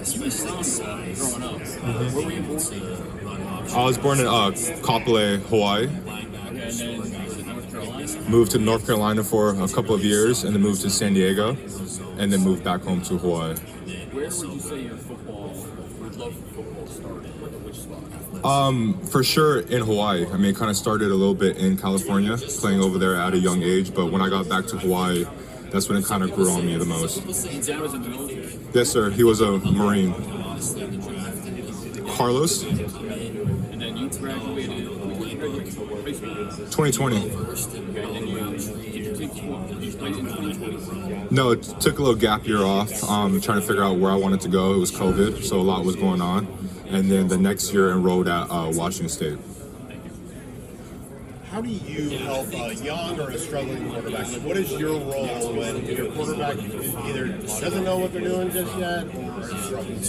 especially growing up. Where were you born? I was born in Kapolei, Hawaii. And then North Carolina. Moved to North Carolina for a couple of years, and then moved to San Diego, and then moved back home to Hawaii. Where would you say your love for football started? Which spot? For sure in Hawaii. I mean, it kind of started a little bit in California, playing over there at a young age, but when I got back to Hawaii, that's when it kind of grew on me the most. Dad was in the military. Yes, sir. He was a Marine. Carlos? And then you graduated. 2020. And then you played in 2020. No, it took a little gap year off, trying to figure out where I wanted to go. It was COVID, so a lot was going on. And then the next year enrolled at Washington State. How do you help a young or a struggling quarterback? Like, what is your role when your quarterback either doesn't know what they're doing just yet or is struggling?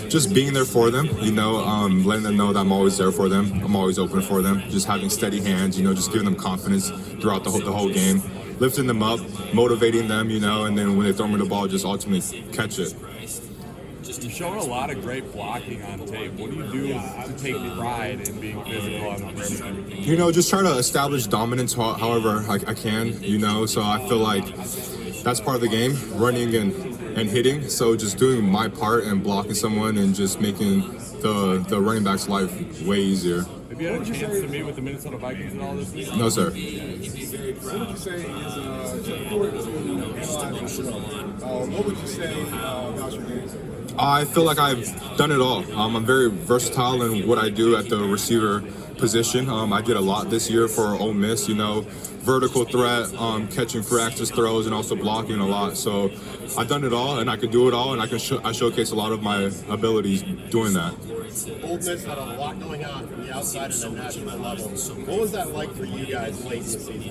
Just being there for them, letting them know that I'm always there for them. I'm always open for them. Just having steady hands, just giving them confidence throughout the whole game. Lifting them up, motivating them, and then when they throw me the ball, just ultimately catch it. You're showing a lot of great blocking on tape. What do you do to take pride in being physical on the perimeter? Just try to establish dominance however I can, so I feel like that's part of the game, running and hitting. So just doing my part and blocking someone and just making the running back's life way easier. Have you had a chance to meet with the Minnesota Vikings and all this week? No, sir. What would you say is what would you say about your game? I feel like I've done it all. I'm very versatile in what I do at the receiver position. I did a lot this year for Ole Miss, vertical threat, catching for access throws, and also blocking a lot. So I've done it all, and I can do it all, and I showcase a lot of my abilities doing that. Ole Miss had a lot going on from the outside and the national level. What was that like for you guys late in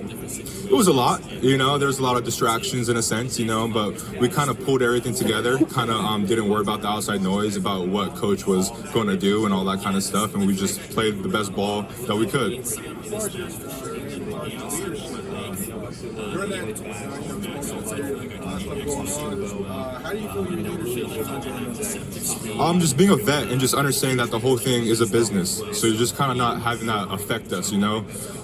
the season? It was a lot, there's a lot of distractions in a sense, but we kind of pulled everything together, kind of didn't worry about the outside noise, about what coach was going to do and all that kind of stuff, and we just played the best ball that we could. During that how do you feel your leadership? Just being a vet and just understanding that the whole thing is a business. So you're just kind of not having that affect us,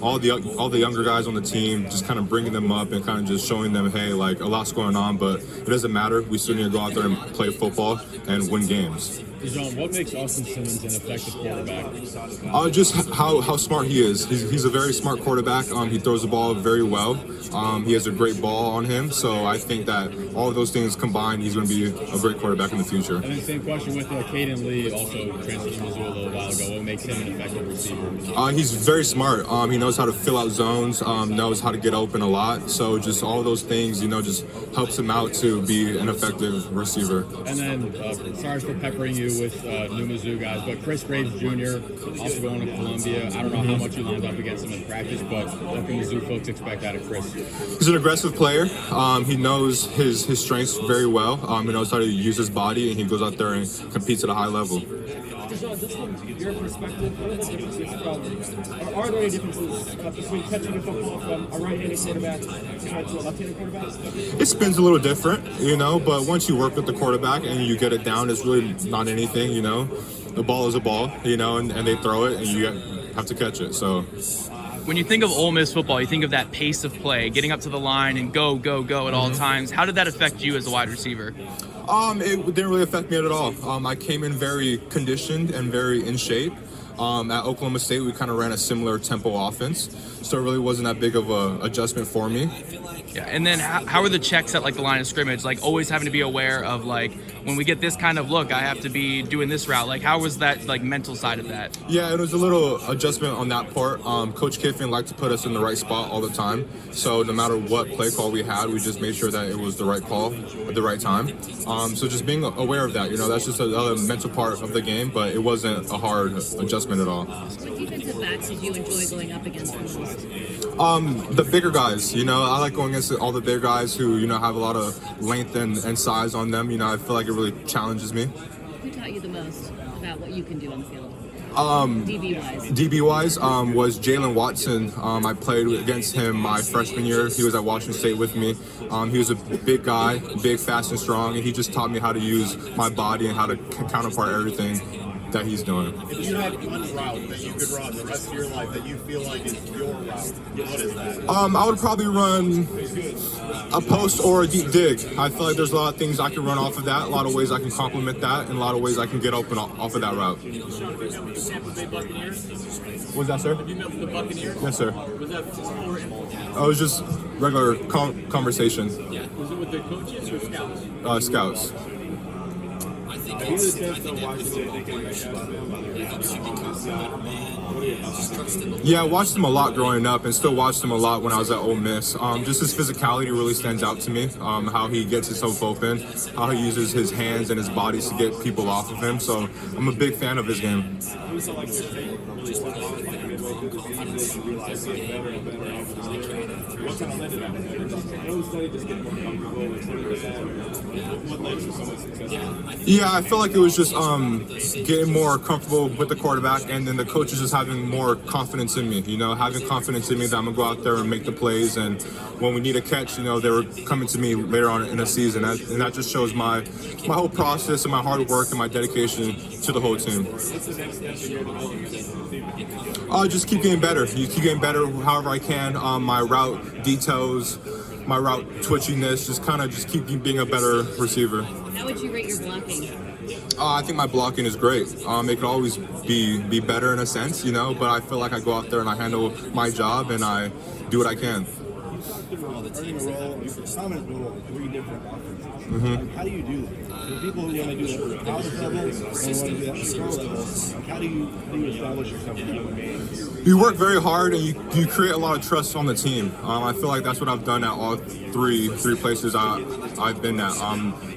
All the younger guys on the team, just kind of bringing them up and kind of just showing them, hey, like a lot's going on, but it doesn't matter. We still need to go out there and play football and win games. John, what makes Austin Simmons an effective quarterback? Just how smart he is. He's a very smart quarterback. He throws the ball very well. He has a great ball on him. So I think that all of those things combined, he's going to be a great quarterback in the future. And then same question with Caden Lee, also transferred to Missoula a little while ago. What makes him an effective receiver? He's very smart. He knows how to fill out zones, knows how to get open a lot. So just all those things, just helps him out to be an effective receiver. And then, sorry for peppering you with new Mizzou guys, but Chris Graves Jr. also going to Columbia. I don't know how much you lined up against him in practice, but what can Mizzou folks expect out of Chris? He's an aggressive player. He knows his strengths very well. He knows how to use his body, and he goes out there and competes at a high level. Just from your perspective, are there any differences between catching a football from a right-handed quarterback compared to a left-handed quarterback? It spins a little different, but once you work with the quarterback and you get it down, it's really not anything, The ball is a ball, and they throw it, and you have to catch it, so... When you think of Ole Miss football, you think of that pace of play, getting up to the line and go at all times. How did that affect you as a wide receiver? It didn't really affect me at all. I came in very conditioned and very in shape. At Oklahoma State, we kind of ran a similar tempo offense, so it really wasn't that big of a adjustment for me. Yeah, and then how are the checks at the line of scrimmage? Always having to be aware of when we get this kind of look, I have to be doing this route. How was that mental side of that? Yeah, it was a little adjustment on that part. Coach Kiffin liked to put us in the right spot all the time, so no matter what play call we had, we just made sure that it was the right call at the right time. So just being aware of that, that's just another mental part of the game, but it wasn't a hard adjustment at all. What defensive backs did you enjoy going up against the most? The bigger guys, I like going against all the bigger guys who, have a lot of length and size on them. I feel like it really challenges me. Who taught you the most about what you can do on the field? DB-wise. DB-wise, was Jalen Watson. I played against him my freshman year. He was at Washington State with me. He was a big guy, big, fast, and strong, and he just taught me how to use my body and how to counterpart everything that he's doing. If you had one route that you could run the rest of your life that you feel like is your route, what is that? I would probably run a post or a deep dig. I feel like there's a lot of things I can run off of that, a lot of ways I can complement that, and a lot of ways I can get open off of that route. Was that, sir? The Buccaneers? Yes, sir. Was that physical or informal? It was just regular conversation. Yeah. Was it with the coaches or scouts? Scouts. Yeah, I watched him a lot growing up and still watched him a lot when I was at Ole Miss. Just his physicality really stands out to me. How he gets himself open, how he uses his hands and his bodies to get people off of him. So I'm a big fan of his game. Yeah, I feel like it was just getting more comfortable with the quarterback, and then the coaches just having more confidence in me. Having confidence in me that I'm gonna go out there and make the plays, and when we need a catch, they were coming to me later on in the season, and that just shows my whole process and my hard work and my dedication to the whole team. Just keep getting better. You keep getting better however I can. My route details, my route twitchiness, just keep being a better receiver. How would you rate your blocking? I think my blocking is great. It could always be better in a sense, but I feel like I go out there and I handle my job and I do what I can. Earning a role, a prominent role in 3 different offenses. How do you do that? For people who want to do that at the college level and want to do that at the pro level, how do you establish yourself in that way? You work very hard and you create a lot of trust on the team. I feel like that's what I've done at all three places I've been at.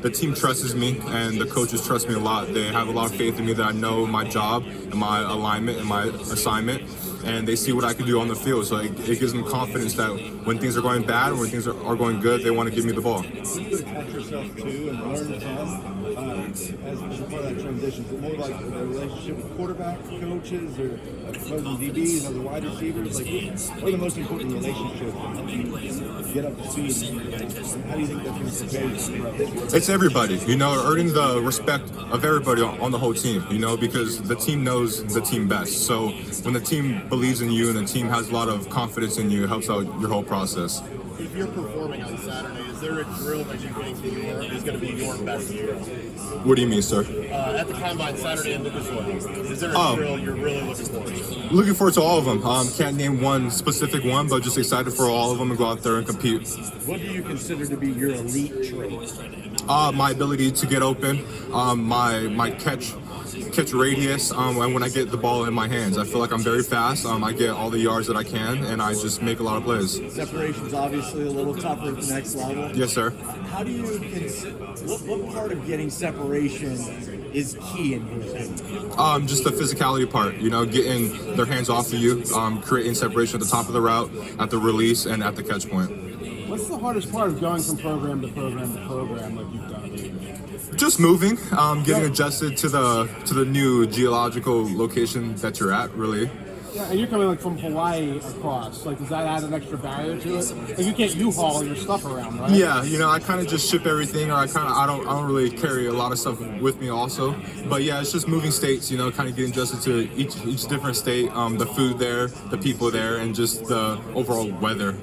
The team trusts me and the coaches trust me a lot. They have a lot of faith in me that I know my job and my alignment and my assignment, and they see what I can do on the field. So it gives them confidence that when things are going bad or when things are going good, they want to give me the ball. You attach yourself to and learn from as a part of that transition. Is it more like a relationship with quarterback coaches or opposing DBs, other wide receivers? What are the most important relationships that help you get up to speed? And how do you think that's going to prepare you? It's everybody, earning the respect of everybody on the whole team, because the team knows the team best. So when the team believes in you and the team has a lot of confidence in you, it helps out your whole process. If you're performing on Saturday, is there a drill that you think is going to be your best drill? What do you mean, sir? At the Combine Saturday in Lucas Oil, is there a drill you're really looking forward to? Looking forward to all of them. Can't name one specific one, but just excited for all of them and go out there and compete. What do you consider to be your elite trait? My ability to get open, my catch radius, and when I get the ball in my hands. I feel like I'm very fast. I get all the yards that I can, and I just make a lot of plays. Separation's obviously a little tougher at the next level. Yes, sir. How do you what part of getting separation is key in your opinion? Just the physicality part, getting their hands off of you, creating separation at the top of the route, at the release, and at the catch point. What's the hardest part of going from program to program to program like you've done? Just moving, getting adjusted to the new geological location that you're at, really. Yeah, and you're coming from Hawaii across. Does that add an extra barrier to it? You can't U-haul your stuff around, right? Yeah, I kind of just ship everything, or I don't really carry a lot of stuff with me also. But yeah, it's just moving states, kind of getting adjusted to each different state, the food there, the people there, and just the overall weather,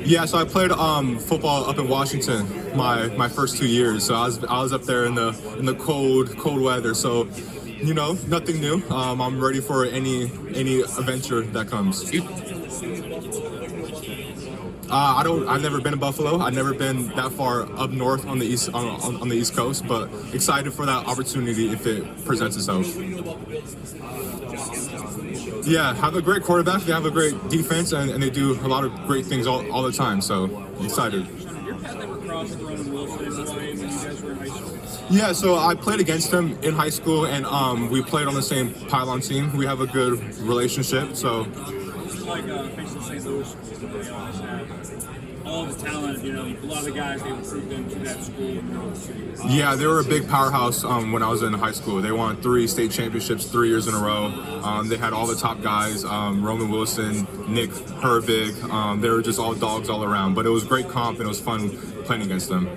Yeah, so I played football up in Washington my first 2 years. So I was up there in the cold weather. So nothing new. I'm ready for any adventure that comes. I've never been to Buffalo. I've never been that far up north on the east on the East Coast, but excited for that opportunity if it presents itself. Yeah, have a great quarterback. They have a great defense, and they do a lot of great things all the time. So excited. Your path ever crossed Roman Wilson in Hawaii when you guys were in high school? Yeah, so I played against him in high school, and we played on the same pylon team. We have a good relationship. So. Like facing St. Louis schools, to be honest. all the talent, a lot of the guys, they recruit them to that school in the middle of the city. Yeah, they were a big powerhouse when I was in high school. They won 3 state championships 3 years in a row. They had all the top guys, Roman Wilson, Nick Herbig. They were just all dogs all around. But it was great comp and it was fun playing against them.